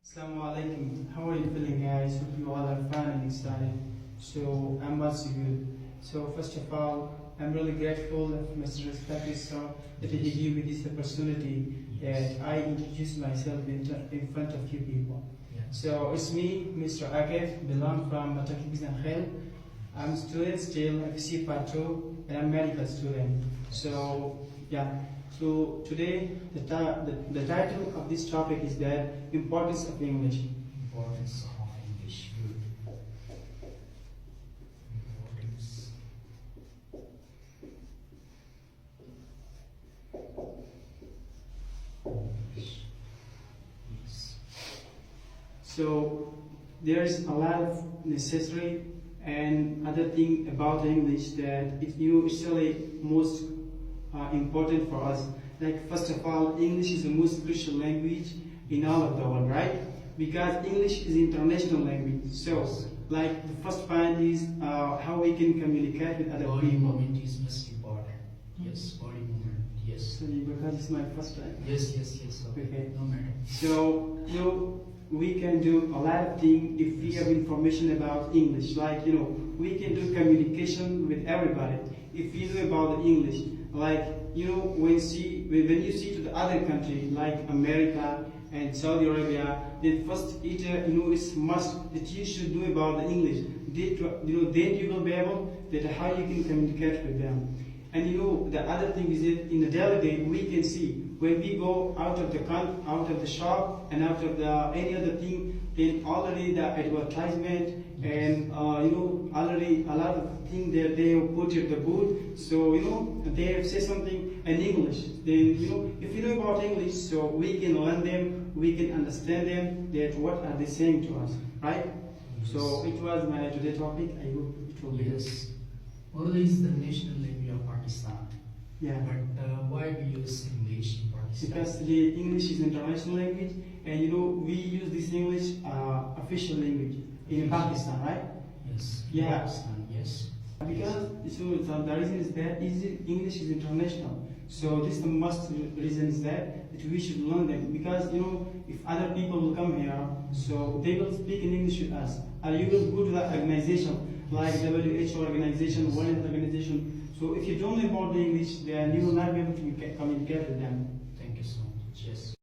Assalamu alaikum. How are you feeling, guys? Hope you all are fine and excited. So I'm also good. So first of all, I'm really grateful of Mr. Respected sir that he gave me this opportunity that I introduce myself in front of you people. So it's me, Mr. Akif, belong from Mataki Bizan Khel. I'm student still, FC Part 2, and I'm medical student. So yeah. So today the title of this topic is that importance of English. Importance of English. Good. Importance. English. Yes. So there's a lot of necessary and other thing about English that it's really most important for us. Like first of all, English is the most crucial language in all of the world, right? Because English is international language. So, like the first point is how we can communicate with other Body people. movement is most important. Yes, body movement. Yes. Sorry, because it's my first time. Yes. Okay. No matter. So, we can do a lot of things if we have information about English. Like, we can do communication with everybody if we know about the English. Like, when you see to the other country like America and Saudi Arabia, then first it's must that you should know about the English. Then you will be able that how you can communicate with them. And the other thing is that in the daily day we can see when we go out of the shop and out of any other thing, then already the advertisement and already a lot of things that they have put in the booth. So they have said something in English. Then if you know about English, so we can learn them, we can understand them. That what are they saying to us, right? Yes. So it was my today topic. I hope it will be. Yes. Urdu is the national language of Pakistan. Yeah. But why we use English in Pakistan? Because the English is international language, and we use this English official language in Pakistan, right? Yes. Yeah. Pakistan. Yes. Because the reason is that English is international. So this the must reason is that we should learn them. Because if other people will come here, so they will speak in English with us. Or you will go to the organization like WHO organization, World Health Organization. So if you don't know about the English, then you will not be able to communicate with them. Thank you so much. Yes.